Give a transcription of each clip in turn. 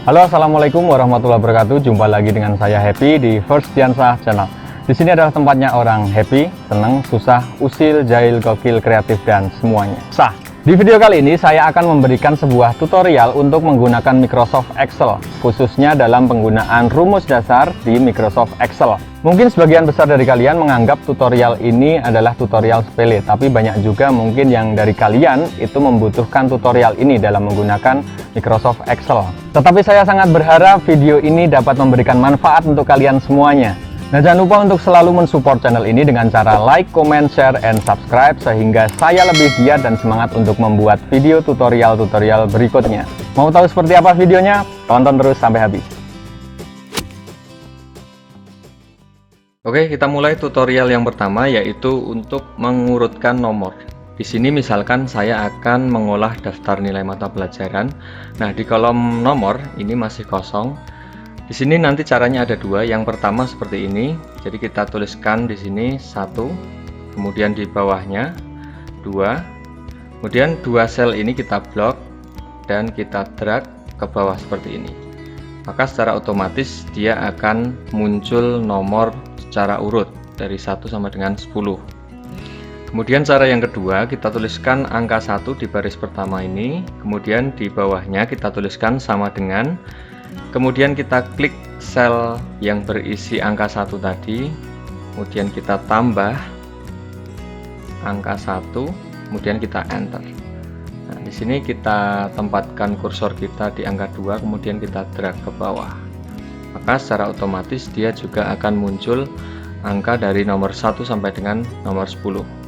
Halo, assalamualaikum warahmatullahi wabarakatuh. Jumpa lagi dengan saya Happy di First Diansah Channel. Di sini adalah tempatnya orang happy, senang, susah, usil, jahil, gokil, kreatif, dan semuanya sah. Di video kali ini saya akan memberikan sebuah tutorial untuk menggunakan Microsoft Excel, khususnya dalam penggunaan rumus dasar di Microsoft Excel. Mungkin sebagian besar dari kalian menganggap tutorial ini adalah tutorial sepele, tapi banyak juga mungkin yang dari kalian itu membutuhkan tutorial ini dalam menggunakan Microsoft Excel. Tetapi saya sangat berharap video ini dapat memberikan manfaat untuk kalian semuanya. Nah, jangan lupa untuk selalu mensupport channel ini dengan cara like, comment, share, and subscribe sehingga saya lebih giat dan semangat untuk membuat video tutorial-tutorial berikutnya. Mau tahu seperti apa videonya? Tonton terus sampai habis. Oke, kita mulai tutorial yang pertama, yaitu untuk mengurutkan nomor. Di sini misalkan saya akan mengolah daftar nilai mata pelajaran. Nah, di kolom nomor ini masih kosong. Di sini nanti caranya ada dua. Yang pertama seperti ini. Jadi kita tuliskan di sini 1, kemudian di bawahnya 2. Kemudian dua sel ini kita blok dan kita drag ke bawah seperti ini. Maka secara otomatis dia akan muncul nomor secara urut dari 1 sama dengan 10. Kemudian cara yang kedua, kita tuliskan angka 1 di baris pertama ini, kemudian di bawahnya kita tuliskan sama dengan, kemudian kita klik sel yang berisi angka 1 tadi, kemudian kita tambah angka 1, kemudian kita enter. Nah, di sini kita tempatkan kursor kita di angka 2, kemudian kita drag ke bawah. Maka secara otomatis dia juga akan muncul angka dari nomor 1 sampai dengan nomor 10.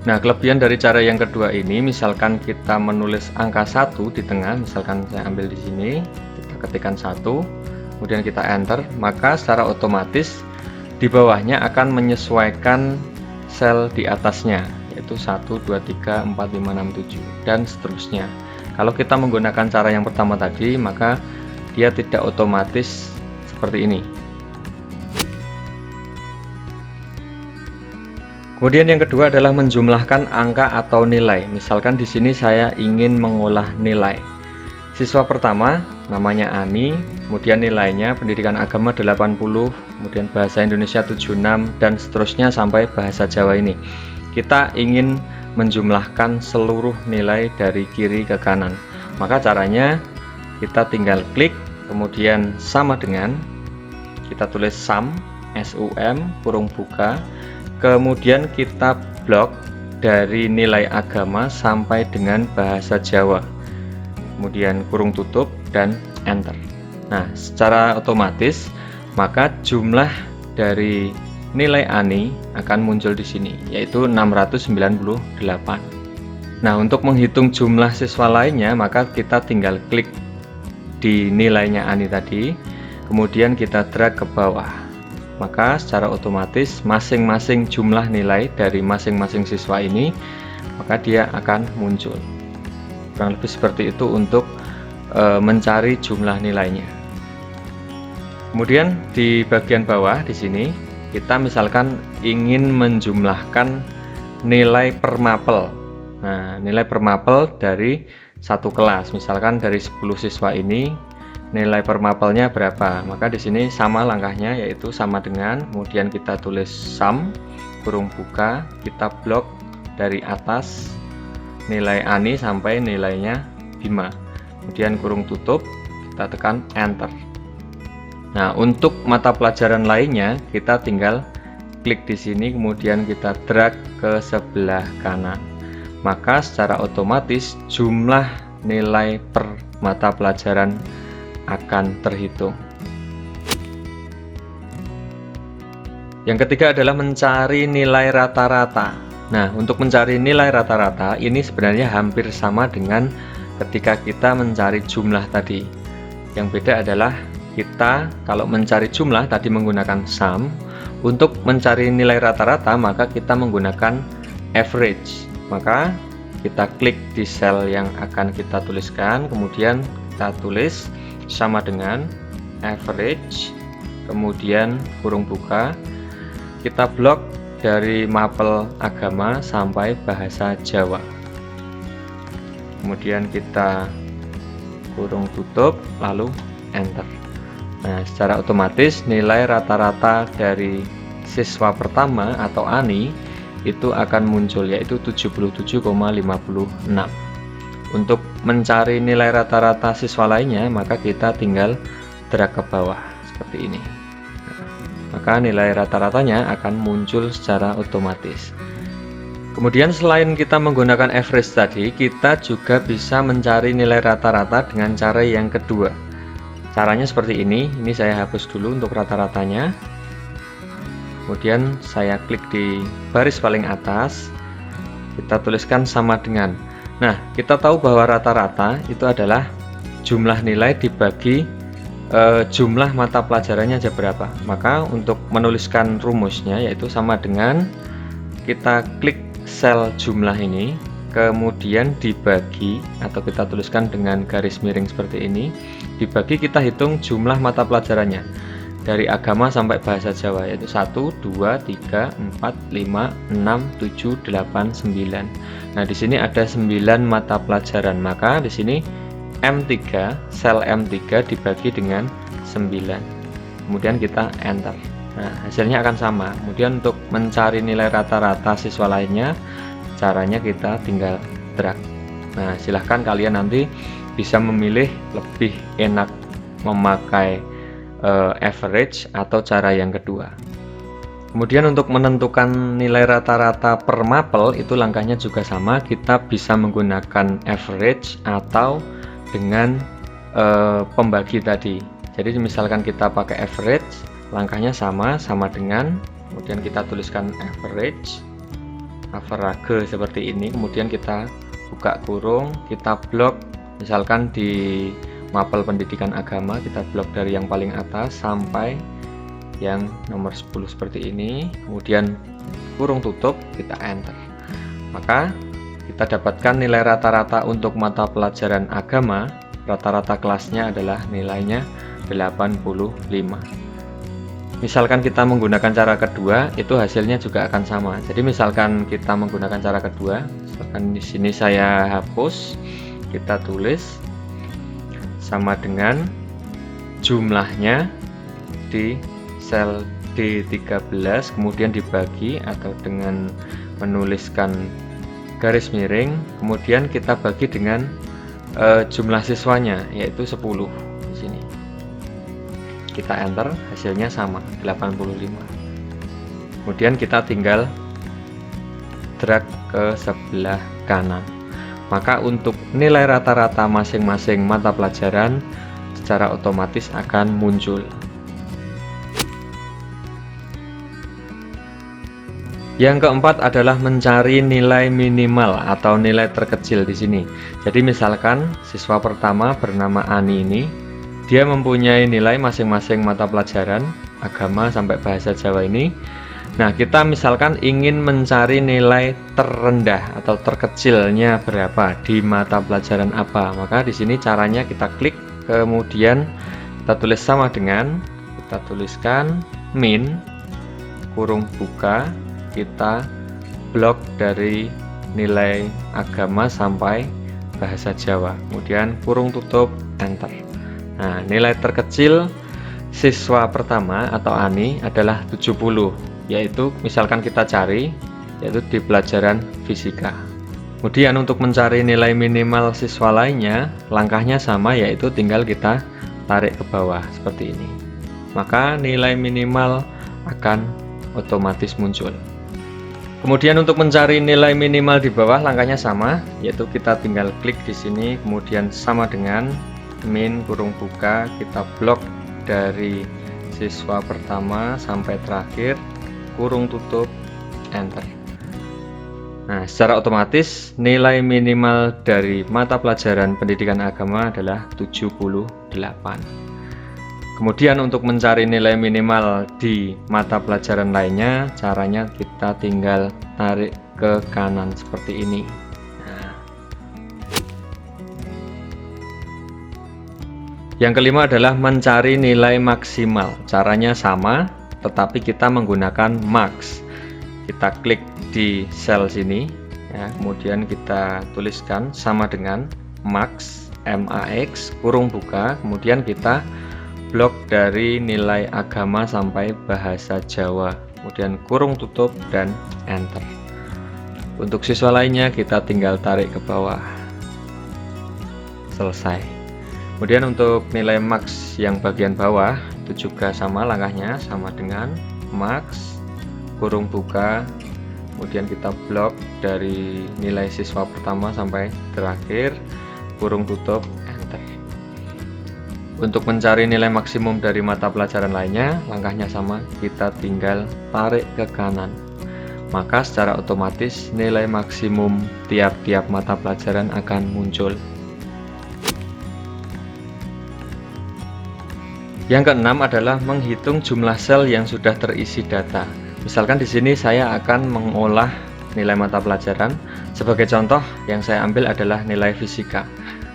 Nah, kelebihan dari cara yang kedua ini, misalkan kita menulis angka 1 di tengah, misalkan saya ambil di sini, kita ketikkan 1, kemudian kita enter, maka secara otomatis di bawahnya akan menyesuaikan sel di atasnya, yaitu 1, 2, 3, 4, 5, 6, 7, dan seterusnya. Kalau kita menggunakan cara yang pertama tadi, maka dia tidak otomatis seperti ini. Kemudian yang kedua adalah menjumlahkan angka atau nilai. Misalkan di sini saya ingin mengolah nilai. Siswa pertama namanya Ani, kemudian nilainya pendidikan agama 80, kemudian bahasa Indonesia 76, dan seterusnya sampai bahasa Jawa ini. Kita ingin menjumlahkan seluruh nilai dari kiri ke kanan. Maka caranya kita tinggal klik, kemudian sama dengan, kita tulis sum, SUM, kurung buka, kemudian kita blok dari nilai agama sampai dengan bahasa Jawa, kemudian kurung tutup dan enter. Nah, secara otomatis maka jumlah dari nilai Ani akan muncul di sini, yaitu 698. Nah, untuk menghitung jumlah siswa lainnya, maka kita tinggal klik di nilainya Ani tadi, kemudian kita drag ke bawah. Maka secara otomatis masing-masing jumlah nilai dari masing-masing siswa ini, maka dia akan muncul. Kurang lebih seperti itu untuk mencari jumlah nilainya. Kemudian di bagian bawah di sini kita misalkan ingin menjumlahkan nilai per mapel. Nah, nilai per mapel dari satu kelas, misalkan dari 10 siswa ini nilai per mapelnya berapa. Maka di sini sama langkahnya, yaitu sama dengan, kemudian kita tulis sum, kurung buka, kita blok dari atas nilai Ani sampai nilainya Bima, kemudian kurung tutup, kita tekan enter. Nah, untuk mata pelajaran lainnya kita tinggal klik di sini, kemudian kita drag ke sebelah kanan. Maka secara otomatis jumlah nilai per mata pelajaran akan terhitung. Yang ketiga adalah mencari nilai rata-rata. Nah, untuk mencari nilai rata-rata ini sebenarnya hampir sama dengan ketika kita mencari jumlah tadi. Yang beda adalah kita kalau mencari jumlah tadi menggunakan sum, untuk mencari nilai rata-rata maka kita menggunakan average. Maka kita klik di sel yang akan kita tuliskan, kemudian kita tulis sama dengan average, kemudian kurung buka, kita blok dari mapel agama sampai bahasa Jawa, kemudian kita kurung tutup lalu enter. Nah, secara otomatis nilai rata-rata dari siswa pertama atau ANI itu akan muncul, yaitu 77,56. Untuk mencari nilai rata-rata siswa lainnya, maka kita tinggal drag ke bawah seperti ini. Maka nilai rata-ratanya akan muncul secara otomatis. Kemudian selain kita menggunakan average tadi, kita juga bisa mencari nilai rata-rata dengan cara yang kedua. Caranya seperti ini. Ini saya hapus dulu untuk rata-ratanya. Kemudian saya klik di baris paling atas. Kita tuliskan sama dengan. Nah, kita tahu bahwa rata-rata itu adalah jumlah nilai dibagi jumlah mata pelajarannya aja berapa. Maka untuk menuliskan rumusnya yaitu sama dengan kita klik sel jumlah ini, kemudian dibagi, atau kita tuliskan dengan garis miring seperti ini, dibagi, kita hitung jumlah mata pelajarannya dari agama sampai bahasa Jawa, yaitu 1, 2, 3, 4, 5, 6, 7, 8, 9. Nah, di sini ada 9 mata pelajaran, maka di sini M3, sel M3 dibagi dengan 9. Kemudian kita enter. Nah, hasilnya akan sama. Kemudian untuk mencari nilai rata-rata siswa lainnya, caranya kita tinggal drag. Nah, silahkan kalian nanti bisa memilih lebih enak memakai average atau cara yang kedua. Kemudian untuk menentukan nilai rata-rata per mapel itu langkahnya juga sama. Kita bisa menggunakan average atau dengan pembagi tadi. Jadi misalkan kita pakai average, langkahnya sama dengan, kemudian kita tuliskan average seperti ini, kemudian kita buka kurung, kita blok, misalkan di mapel pendidikan agama kita blok dari yang paling atas sampai yang nomor 10 seperti ini, kemudian kurung tutup, kita enter. Maka kita dapatkan nilai rata-rata untuk mata pelajaran agama, rata-rata kelasnya adalah nilainya 85. Misalkan kita menggunakan cara kedua, itu hasilnya juga akan sama. Jadi misalkan kita menggunakan cara kedua, misalkan di sini saya hapus, kita tulis sama dengan jumlahnya di sel D13, kemudian dibagi atau dengan menuliskan garis miring, kemudian kita bagi dengan jumlah siswanya, yaitu 10 di sini. Kita enter, hasilnya sama 85. Kemudian kita tinggal drag ke sebelah kanan. Maka untuk nilai rata-rata masing-masing mata pelajaran secara otomatis akan muncul. Yang keempat adalah mencari nilai minimal atau nilai terkecil di sini. Jadi misalkan siswa pertama bernama Ani ini, dia mempunyai nilai masing-masing mata pelajaran agama sampai bahasa Jawa ini. Nah, kita misalkan ingin mencari nilai terendah atau terkecilnya berapa di mata pelajaran apa. Maka di sini caranya kita klik, kemudian kita tulis sama dengan, kita tuliskan min kurung buka, kita blok dari nilai agama sampai bahasa Jawa, kemudian kurung tutup, enter. Nah, nilai terkecil siswa pertama atau ANI adalah 70, yaitu misalkan kita cari yaitu di pelajaran fisika. Kemudian untuk mencari nilai minimal siswa lainnya, langkahnya sama, yaitu tinggal kita tarik ke bawah seperti ini. Maka nilai minimal akan otomatis muncul. Kemudian untuk mencari nilai minimal di bawah, langkahnya sama, yaitu kita tinggal klik di sini, kemudian sama dengan min kurung buka, kita blok dari siswa pertama sampai terakhir, kurung tutup, enter. Nah, secara otomatis nilai minimal dari mata pelajaran pendidikan agama adalah 78. Kemudian untuk mencari nilai minimal di mata pelajaran lainnya, caranya kita tinggal tarik ke kanan seperti ini. Yang kelima adalah mencari nilai maksimal. Caranya sama, tetapi kita menggunakan max. Kita klik di sel sini, ya, kemudian kita tuliskan sama dengan max, max, kurung buka, kemudian kita blok dari nilai agama sampai bahasa Jawa, kemudian kurung tutup dan enter. Untuk siswa lainnya kita tinggal tarik ke bawah. Selesai. Kemudian untuk nilai max yang bagian bawah itu juga sama langkahnya, sama dengan max kurung buka, kemudian kita blok dari nilai siswa pertama sampai terakhir, kurung tutup, enter. Untuk mencari nilai maksimum dari mata pelajaran lainnya, langkahnya sama, kita tinggal tarik ke kanan. Maka secara otomatis nilai maksimum tiap-tiap mata pelajaran akan muncul. Yang keenam adalah menghitung jumlah sel yang sudah terisi data. Misalkan di sini saya akan mengolah nilai mata pelajaran. Sebagai contoh yang saya ambil adalah nilai fisika.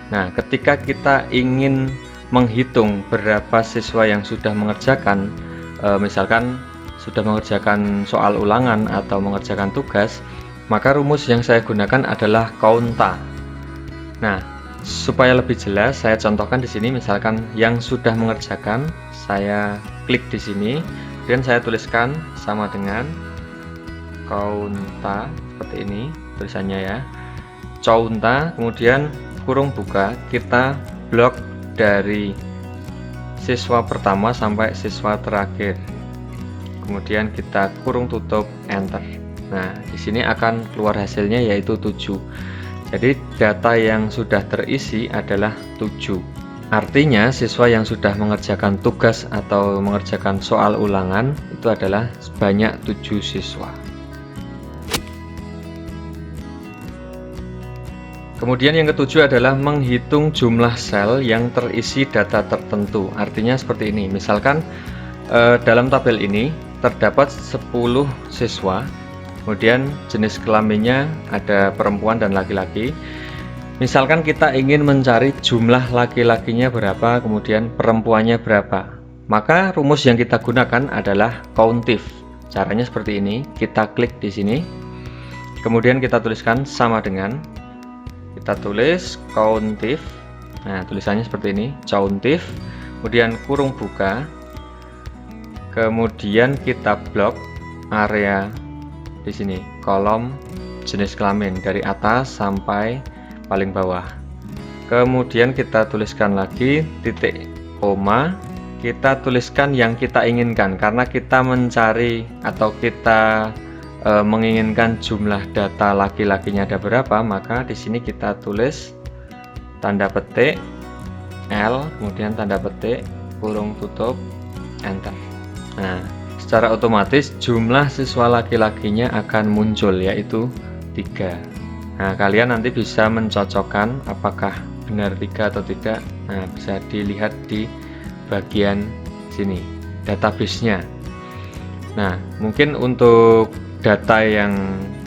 Nah, ketika kita ingin menghitung berapa siswa yang sudah mengerjakan, misalkan sudah mengerjakan soal ulangan atau mengerjakan tugas, maka rumus yang saya gunakan adalah counta. Nah, supaya lebih jelas, saya contohkan di sini. Misalkan yang sudah mengerjakan, saya klik di sini, dan saya tuliskan sama dengan counta seperti ini tulisannya ya. Counta, kemudian kurung buka, kita blok dari siswa pertama sampai siswa terakhir. Kemudian kita kurung tutup, enter. Nah, di sini akan keluar hasilnya yaitu 7. Jadi data yang sudah terisi adalah 7. Artinya siswa yang sudah mengerjakan tugas atau mengerjakan soal ulangan itu adalah sebanyak 7 siswa. Kemudian yang ketujuh adalah menghitung jumlah sel yang terisi data tertentu. Artinya seperti ini. Misalkan dalam tabel ini terdapat 10 siswa. Kemudian jenis kelaminnya ada perempuan dan laki-laki. Misalkan kita ingin mencari jumlah laki-lakinya berapa, kemudian perempuannya berapa. Maka rumus yang kita gunakan adalah countif. Caranya seperti ini. Kita klik di sini. Kemudian kita tuliskan sama dengan, kita tulis countif. Nah, tulisannya seperti ini, countif. Kemudian kurung buka. Kemudian kita blok area di sini, kolom jenis kelamin dari atas sampai paling bawah. Kemudian kita tuliskan lagi titik koma, kita tuliskan yang kita inginkan karena kita mencari atau kita menginginkan jumlah data laki-lakinya ada berapa, maka di sini kita tulis tanda petik L, kemudian tanda petik kurung tutup, enter. Nah, secara otomatis jumlah siswa laki-lakinya akan muncul yaitu 3. Nah, kalian nanti bisa mencocokkan apakah benar 3 atau tidak. Nah, bisa dilihat di bagian sini, database-nya. Nah, mungkin untuk data yang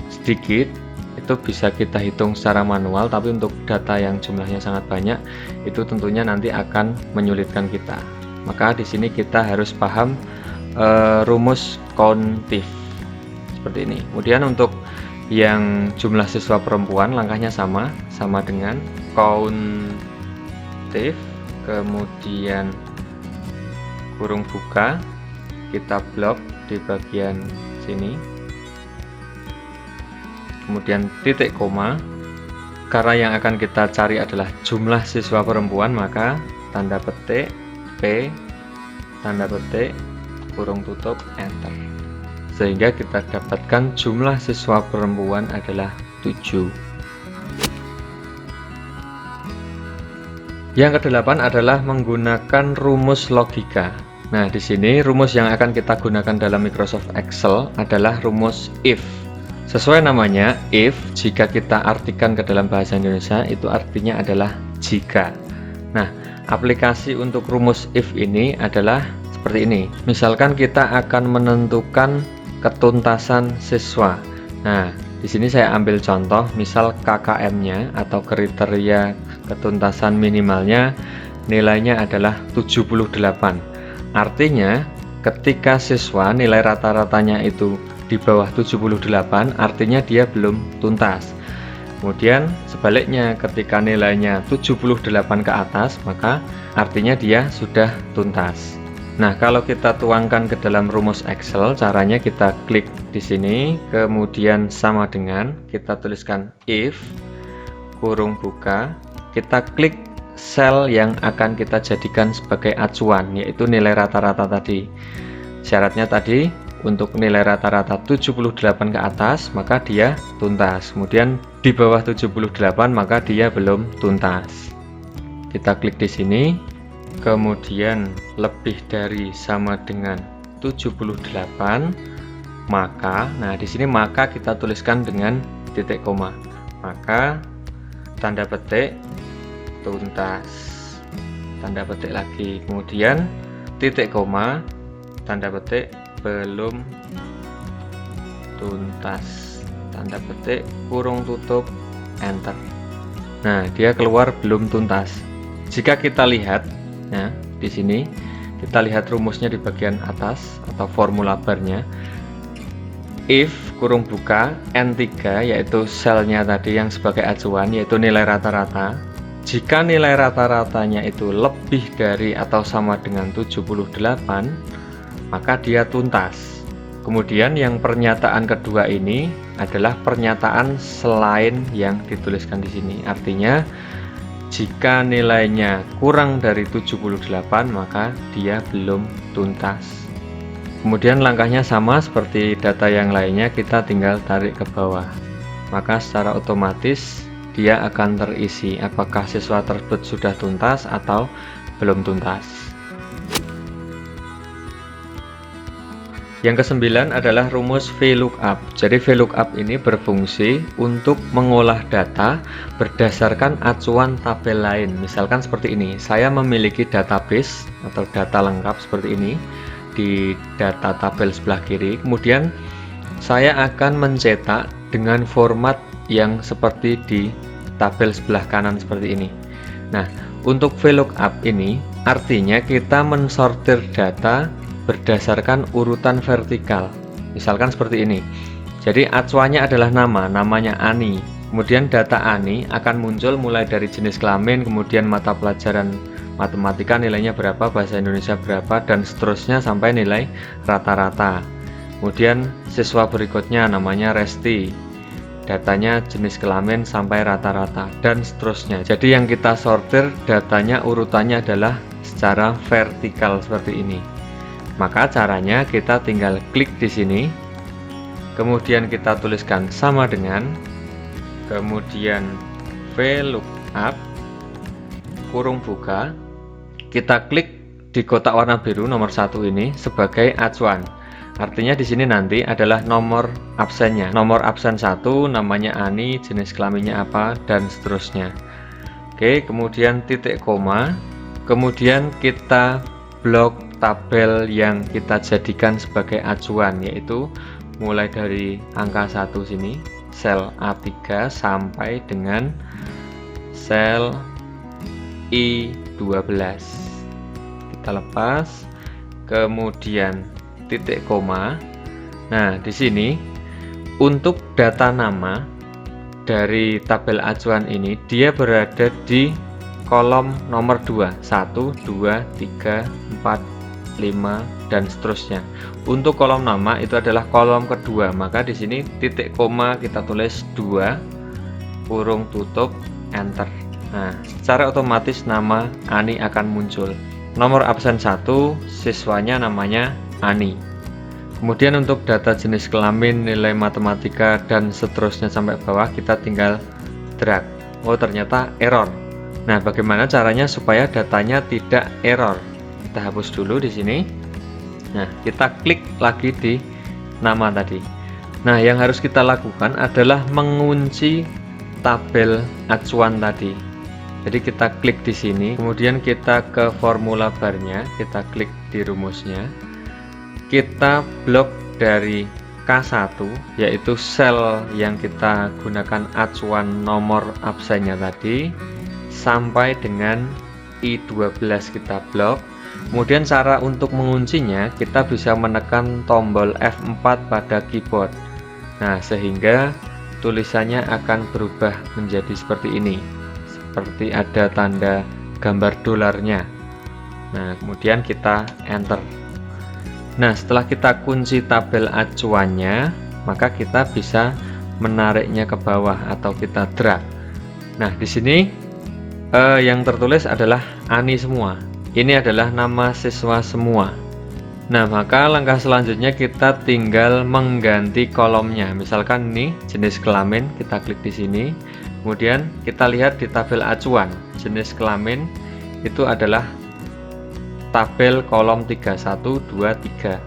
sedikit itu bisa kita hitung secara manual, tapi untuk data yang jumlahnya sangat banyak itu tentunya nanti akan menyulitkan kita. Maka di sini kita harus paham rumus countif seperti ini. Kemudian untuk yang jumlah siswa perempuan langkahnya sama dengan countif, kemudian kurung buka, kita blok di bagian sini, kemudian titik koma. Karena yang akan kita cari adalah jumlah siswa perempuan, maka tanda petik P, tanda petik kurung tutup, enter. Sehingga kita dapatkan jumlah siswa perempuan adalah 7. Yang kedelapan adalah menggunakan rumus logika. Nah, di sini rumus yang akan kita gunakan dalam Microsoft Excel adalah rumus if. Sesuai namanya, if, jika kita artikan ke dalam bahasa Indonesia, itu artinya adalah jika. Nah, aplikasi untuk rumus if ini adalah seperti ini. Misalkan kita akan menentukan ketuntasan siswa. Nah, di sini saya ambil contoh, misal KKM-nya atau kriteria ketuntasan minimalnya nilainya adalah 78. Artinya, ketika siswa nilai rata-ratanya itu di bawah 78, artinya dia belum tuntas. Kemudian sebaliknya ketika nilainya 78 ke atas, maka artinya dia sudah tuntas. Nah, kalau kita tuangkan ke dalam rumus Excel, caranya kita klik di sini, kemudian sama dengan kita tuliskan if kurung buka, kita klik sel yang akan kita jadikan sebagai acuan, yaitu nilai rata-rata tadi. Syaratnya tadi untuk nilai rata-rata 78 ke atas, maka dia tuntas. Kemudian di bawah 78 maka dia belum tuntas. Kita klik di sini, kemudian lebih dari sama dengan 78, maka di sini maka kita tuliskan dengan titik koma. Maka tanda petik tuntas. Tanda petik lagi. Kemudian titik koma, tanda petik belum tuntas, tanda petik kurung tutup, enter. Nah, dia keluar belum tuntas. Jika kita lihat, nah di sini kita lihat rumusnya di bagian atas atau formula barnya. If kurung buka N3, yaitu selnya tadi yang sebagai acuan, yaitu nilai rata-rata. Jika nilai rata-ratanya itu lebih dari atau sama dengan 78, maka dia tuntas. Kemudian yang pernyataan kedua ini adalah pernyataan selain yang dituliskan di sini. Artinya jika nilainya kurang dari 78, maka dia belum tuntas. Kemudian langkahnya sama seperti data yang lainnya, kita tinggal tarik ke bawah. Maka secara otomatis dia akan terisi apakah siswa tersebut sudah tuntas atau belum tuntas. Yang kesembilan adalah rumus VLOOKUP. Jadi VLOOKUP ini berfungsi untuk mengolah data berdasarkan acuan tabel lain. Misalkan seperti ini, saya memiliki database atau data lengkap seperti ini di data tabel sebelah kiri. Kemudian saya akan mencetak dengan format yang seperti di tabel sebelah kanan seperti ini. Nah, untuk VLOOKUP ini artinya kita mensortir data berdasarkan urutan vertikal. Misalkan seperti ini. Jadi acuannya adalah namanya Ani. Kemudian data Ani akan muncul mulai dari jenis kelamin, kemudian mata pelajaran matematika nilainya berapa, bahasa Indonesia berapa, dan seterusnya sampai nilai rata-rata. Kemudian siswa berikutnya namanya Resti. Datanya jenis kelamin sampai rata-rata dan seterusnya. Jadi yang kita sortir datanya urutannya adalah secara vertikal seperti ini. Maka caranya kita tinggal klik di sini, kemudian kita tuliskan sama dengan, kemudian VLOOKUP kurung buka, kita klik di kotak warna biru nomor 1 ini sebagai acuan. Artinya di sini nanti adalah nomor absennya. Nomor absen 1 namanya Ani, jenis kelaminnya apa, dan seterusnya. Oke, kemudian titik koma, kemudian kita blok tabel yang kita jadikan sebagai acuan, yaitu mulai dari angka 1 sini, sel A3 sampai dengan sel I12. Kita lepas, kemudian titik koma. Nah, di sini untuk data nama dari tabel acuan ini dia berada di kolom nomor 2, 1, 2, 3, 4, 5, dan seterusnya. Untuk kolom nama itu adalah kolom kedua, maka di sini titik koma kita tulis 2 kurung tutup, enter. Nah, secara otomatis nama Ani akan muncul. Nomor absen 1 siswanya namanya Ani. Kemudian untuk data jenis kelamin, nilai matematika, dan seterusnya sampai bawah kita tinggal drag. Oh, ternyata error. Nah, bagaimana caranya supaya datanya tidak error? Kita hapus dulu di sini. Nah, kita klik lagi di nama tadi. Nah, yang harus kita lakukan adalah mengunci tabel acuan tadi. Jadi kita klik di sini, kemudian kita ke formula barnya, kita klik di rumusnya. Kita blok dari K1, yaitu sel yang kita gunakan acuan nomor absennya tadi, sampai dengan I12 kita blok. Kemudian cara untuk menguncinya kita bisa menekan tombol F4 pada keyboard. Nah, sehingga tulisannya akan berubah menjadi seperti ini, seperti ada tanda gambar dolarnya. Nah, kemudian kita enter. Nah, setelah kita kunci tabel acuannya, maka kita bisa menariknya ke bawah atau kita drag. Nah, di sini yang tertulis adalah Ani semua. Ini adalah nama siswa semua. Nah, maka langkah selanjutnya kita tinggal mengganti kolomnya. Misalkan ini jenis kelamin, kita klik di sini. Kemudian kita lihat di tabel acuan, jenis kelamin itu adalah tabel kolom 31, 2, 3.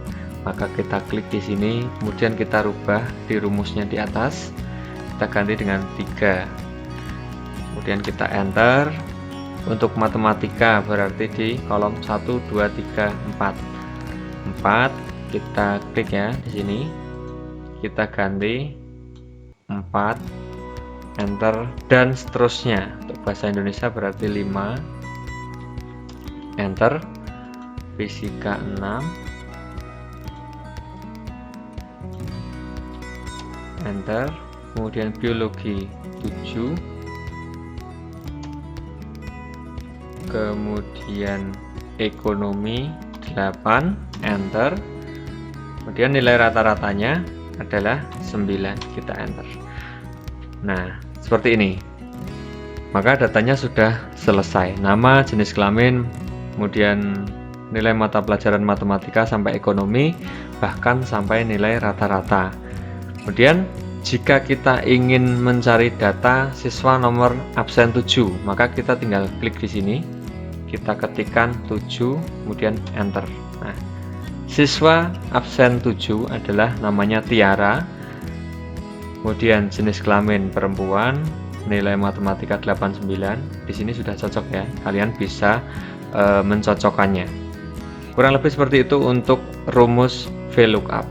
Maka kita klik di sini, kemudian kita rubah di rumusnya di atas. Kita ganti dengan 3. Kemudian kita enter. Untuk matematika berarti di kolom 1, 2, 3, 4. 4 kita klik ya di sini, kita ganti 4, enter, dan seterusnya. Untuk bahasa Indonesia berarti 5, enter. Fisika 6, enter. Kemudian biologi 7, kemudian ekonomi 8, enter. Kemudian nilai rata-ratanya adalah 9, kita enter. Nah, seperti ini. Maka datanya sudah selesai. Nama, jenis kelamin, kemudian nilai mata pelajaran matematika sampai ekonomi, bahkan sampai nilai rata-rata. Kemudian jika kita ingin mencari data siswa nomor absen 7, maka kita tinggal klik di sini. Kita ketikkan 7, kemudian enter. Nah, siswa absen 7 adalah namanya Tiara. Kemudian jenis kelamin perempuan, nilai matematika 89. Di sini sudah cocok ya. Kalian bisa mencocokkannya. Kurang lebih seperti itu untuk rumus VLOOKUP.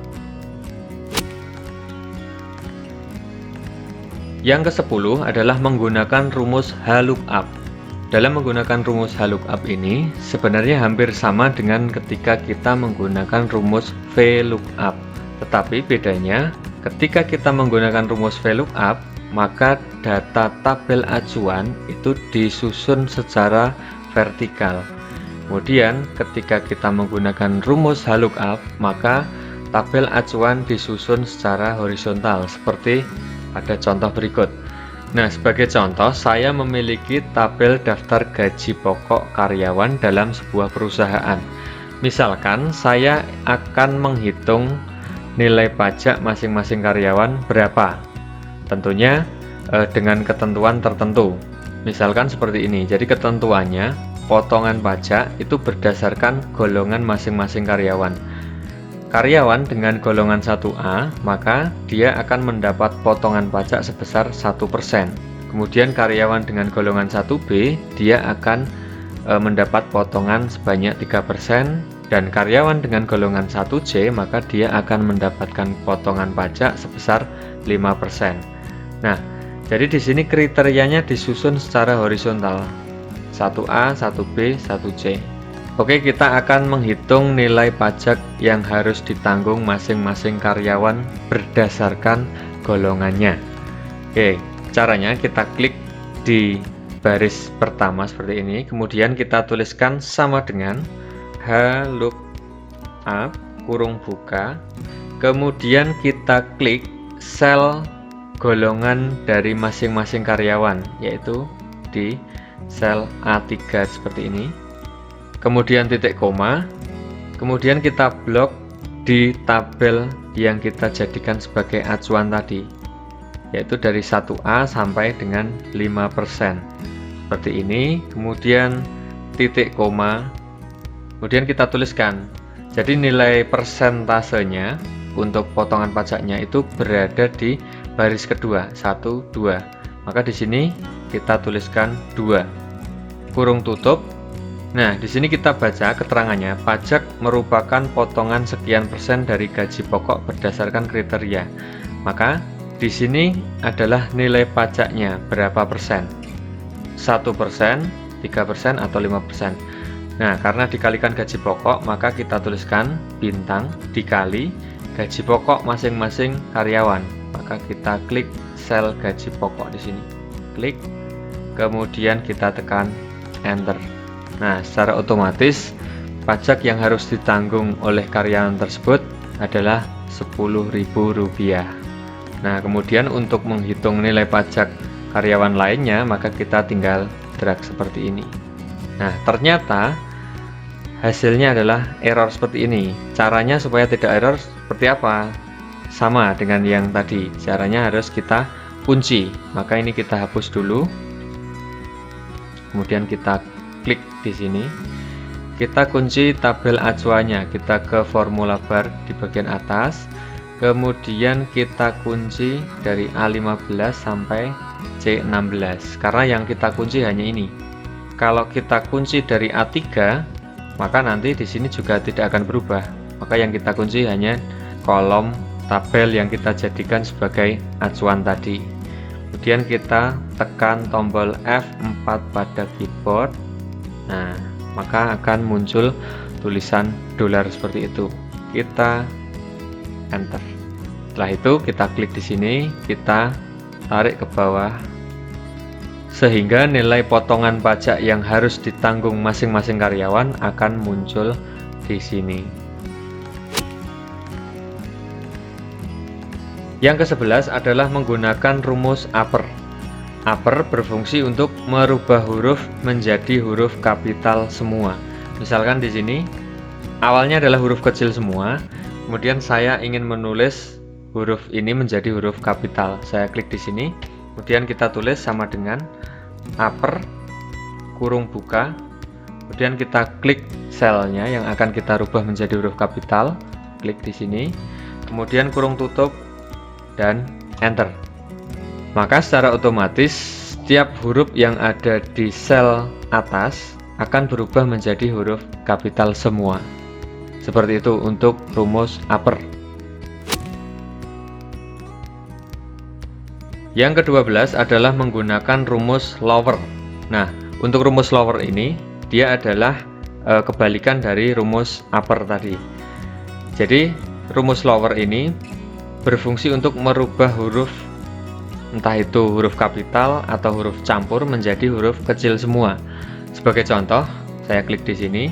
Yang ke-10 adalah menggunakan rumus HLOOKUP. Dalam menggunakan rumus HLOOKUP ini sebenarnya hampir sama dengan ketika kita menggunakan rumus VLOOKUP. Tetapi bedanya ketika kita menggunakan rumus VLOOKUP, maka data tabel acuan itu disusun secara vertikal. Kemudian ketika kita menggunakan rumus HLOOKUP, maka tabel acuan disusun secara horizontal seperti pada contoh berikut. Nah, sebagai contoh, saya memiliki tabel daftar gaji pokok karyawan dalam sebuah perusahaan. Misalkan saya akan menghitung nilai pajak masing-masing karyawan berapa. Tentunya dengan ketentuan tertentu. Misalkan seperti ini. Jadi ketentuannya, potongan pajak itu berdasarkan golongan masing-masing karyawan. Karyawan dengan golongan 1A, maka dia akan mendapat potongan pajak sebesar 1%. Kemudian karyawan dengan golongan 1B, dia akan mendapat potongan sebanyak 3%. Dan karyawan dengan golongan 1C, maka dia akan mendapatkan potongan pajak sebesar 5%. Nah, jadi di sini kriterianya disusun secara horizontal. 1A, 1B, 1C. Oke, kita akan menghitung nilai pajak yang harus ditanggung masing-masing karyawan berdasarkan golongannya. Oke, caranya kita klik di baris pertama seperti ini, kemudian kita tuliskan sama dengan HLOOKUP kurung buka, kemudian kita klik sel golongan dari masing-masing karyawan, yaitu di sel A3 seperti ini. Kemudian titik koma, kemudian kita blok di tabel yang kita jadikan sebagai acuan tadi, yaitu dari 1A sampai dengan 5%. Seperti ini, kemudian titik koma, kemudian kita tuliskan. Jadi nilai persentasenya untuk potongan pajaknya itu berada di baris kedua, 1, 2. Maka di sini kita tuliskan 2. Kurung tutup. Nah, di sini kita baca keterangannya, pajak merupakan potongan sekian persen dari gaji pokok berdasarkan kriteria. Maka di sini adalah nilai pajaknya berapa persen? 1%, 3%, atau 5%. Nah, karena dikalikan gaji pokok, maka kita tuliskan bintang dikali gaji pokok masing-masing karyawan. maka kita klik sel gaji pokok di sini. Klik, kemudian kita tekan enter. Nah, secara otomatis pajak yang harus ditanggung oleh karyawan tersebut adalah Rp10.000. Nah, kemudian untuk menghitung nilai pajak karyawan lainnya, maka kita tinggal drag seperti ini. Nah, ternyata hasilnya adalah error seperti ini. Caranya supaya tidak error seperti apa? Sama dengan yang tadi. Caranya harus kita kunci. Maka ini kita hapus dulu. Kemudian kita klik di sini. Kita kunci tabel acuannya. Kita ke formula bar di bagian atas. Kemudian kita kunci dari A15 sampai C16. Karena yang kita kunci hanya ini. Kalau kita kunci dari A3, maka nanti di sini juga tidak akan berubah. Maka yang kita kunci hanya kolom tabel yang kita jadikan sebagai acuan tadi. Kemudian kita tekan tombol F4 pada keyboard. Nah, maka akan muncul tulisan dolar seperti itu. Kita enter. Setelah itu kita klik di sini, kita tarik ke bawah sehingga nilai potongan pajak yang harus ditanggung masing-masing karyawan akan muncul di sini. Yang ke-11 adalah menggunakan rumus upper. Upper berfungsi untuk merubah huruf menjadi huruf kapital semua. Misalkan di sini awalnya adalah huruf kecil semua, kemudian saya ingin menulis huruf ini menjadi huruf kapital. Saya klik di sini, kemudian kita tulis sama dengan upper kurung buka, kemudian kita klik selnya yang akan kita rubah menjadi huruf kapital, klik di sini, kemudian kurung tutup dan enter. Maka secara otomatis setiap huruf yang ada di sel atas akan berubah menjadi huruf kapital semua. Seperti itu untuk rumus upper. Yang ke-12 adalah menggunakan rumus lower. Nah, untuk rumus lower ini dia adalah kebalikan dari rumus upper tadi. Jadi rumus lower ini berfungsi untuk merubah huruf, entah itu huruf kapital atau huruf campur menjadi huruf kecil semua. Sebagai contoh, saya klik di sini,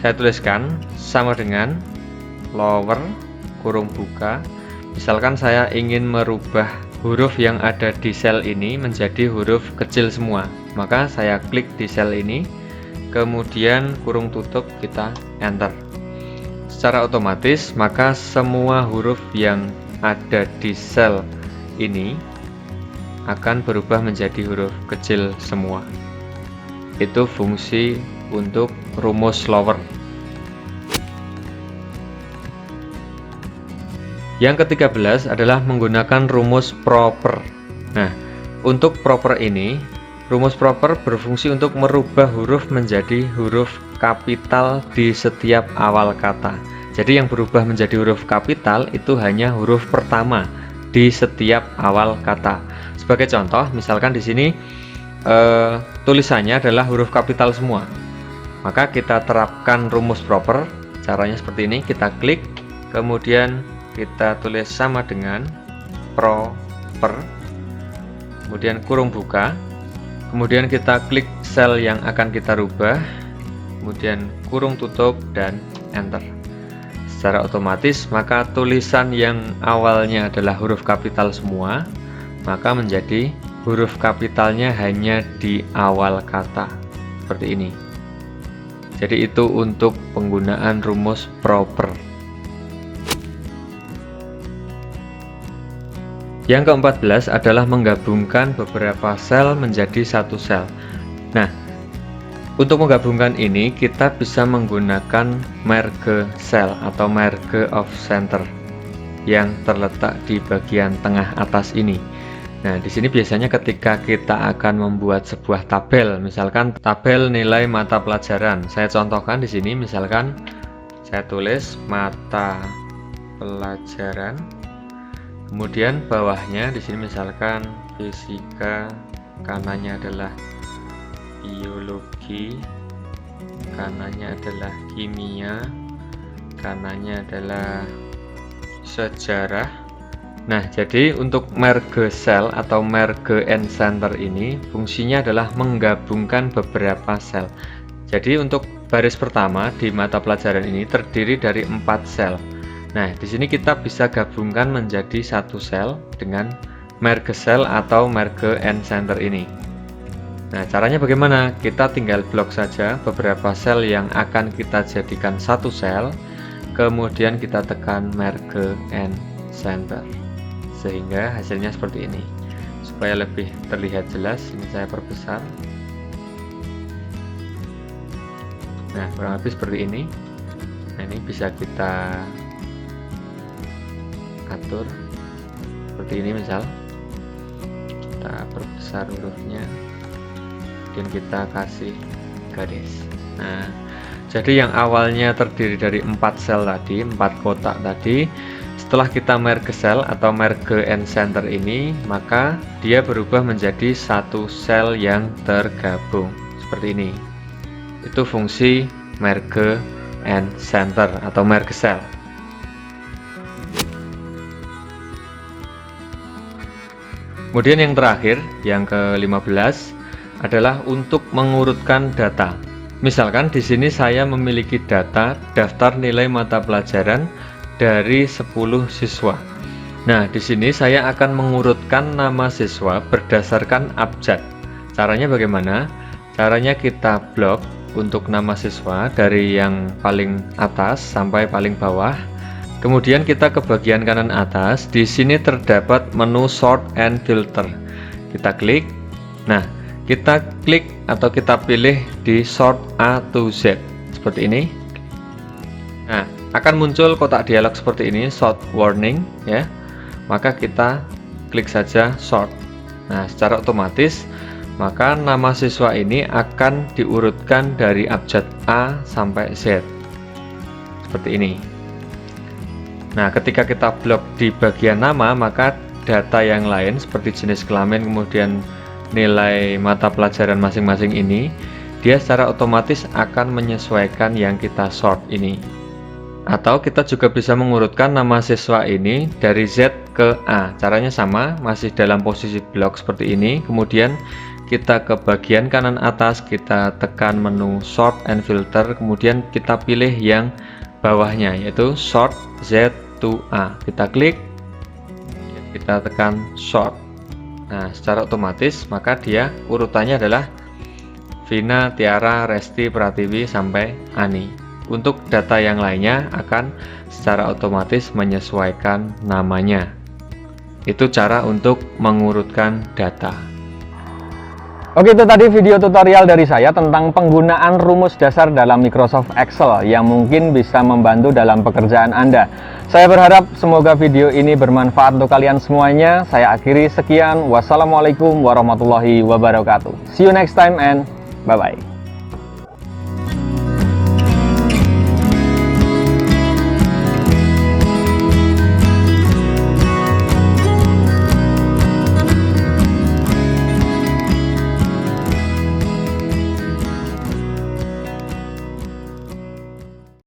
saya tuliskan sama dengan lower kurung buka. Misalkan saya ingin merubah huruf yang ada di sel ini menjadi huruf kecil semua, maka saya klik di sel ini, kemudian kurung tutup, kita enter. Secara otomatis maka semua huruf yang ada di sel ini akan berubah menjadi huruf kecil semua. Itu fungsi untuk rumus lower. Yang ke-13 adalah menggunakan rumus proper. Nah, untuk proper ini, rumus proper berfungsi untuk merubah huruf menjadi huruf kapital di setiap awal kata. Jadi yang berubah menjadi huruf kapital itu hanya huruf pertama di setiap awal kata. Sebagai contoh, misalkan di sini tulisannya adalah huruf kapital semua. Maka kita terapkan rumus proper. Caranya seperti ini, kita klik, kemudian kita tulis sama dengan proper, kemudian kurung buka, kemudian kita klik sel yang akan kita rubah, kemudian kurung tutup dan enter. Secara otomatis maka tulisan yang awalnya adalah huruf kapital semua, maka menjadi huruf kapitalnya hanya di awal kata seperti ini. Jadi itu untuk penggunaan rumus proper. Yang ke-14 adalah menggabungkan beberapa sel menjadi satu sel. Nah, untuk menggabungkan ini kita bisa menggunakan merge cell atau merge of center yang terletak di bagian tengah atas ini. Nah, di sini biasanya ketika kita akan membuat sebuah tabel, misalkan tabel nilai mata pelajaran. Saya contohkan di sini, misalkan saya tulis mata pelajaran. Kemudian bawahnya di sini misalkan fisika, kanannya adalah biologi, kanannya adalah kimia, kanannya adalah sejarah, Nah, jadi untuk merge cell atau merge and center ini fungsinya adalah menggabungkan beberapa sel. Jadi untuk baris pertama di mata pelajaran ini terdiri dari 4 sel. Nah, di sini kita bisa gabungkan menjadi satu sel dengan merge cell atau merge and center ini. Nah, caranya bagaimana? Kita tinggal blok saja beberapa sel yang akan kita jadikan satu sel, kemudian kita tekan merge and center. Sehingga hasilnya seperti ini. Supaya lebih terlihat jelas, ini saya perbesar. Nah, kurang lebih seperti ini. Nah, ini bisa kita atur seperti ini, misal kita perbesar hurufnya dan kita kasih garis. Nah, jadi yang awalnya terdiri dari 4 sel tadi, 4 kotak tadi, setelah kita merge cell atau merge and center ini, maka dia berubah menjadi satu sel yang tergabung seperti ini. Itu fungsi merge and center atau merge cell. Kemudian yang terakhir, yang ke-15 adalah untuk mengurutkan data. Misalkan di sini saya memiliki data daftar nilai mata pelajaran dari 10 siswa. Nah, di sini saya akan mengurutkan nama siswa berdasarkan abjad. Caranya bagaimana? Caranya kita blok untuk nama siswa dari yang paling atas sampai paling bawah. Kemudian kita ke bagian kanan atas. Di sini terdapat menu sort and filter. Kita klik. Nah, kita klik atau kita pilih di sort A to Z seperti ini. Nah, akan muncul kotak dialog seperti ini, sort warning ya. Maka kita klik saja sort. Nah, secara otomatis maka nama siswa ini akan diurutkan dari abjad A sampai Z. Seperti ini. Nah, ketika kita blok di bagian nama, maka data yang lain seperti jenis kelamin kemudian nilai mata pelajaran masing-masing ini, dia secara otomatis akan menyesuaikan yang kita sort ini. Atau kita juga bisa mengurutkan nama siswa ini dari Z ke A. Caranya sama, masih dalam posisi blok seperti ini. Kemudian kita ke bagian kanan atas, kita tekan menu sort and filter, kemudian kita pilih yang bawahnya yaitu sort Z to A. Kita klik, kita tekan sort. Nah, secara otomatis maka dia urutannya adalah Vina, Tiara, Resti, Pratiwi sampai Ani. Untuk data yang lainnya akan secara otomatis menyesuaikan namanya. Itu cara untuk mengurutkan data. Oke, itu tadi video tutorial dari saya tentang penggunaan rumus dasar dalam Microsoft Excel yang mungkin bisa membantu dalam pekerjaan Anda. Saya berharap semoga video ini bermanfaat untuk kalian semuanya. Saya akhiri sekian. Wassalamualaikum warahmatullahi wabarakatuh. See you next time and bye-bye.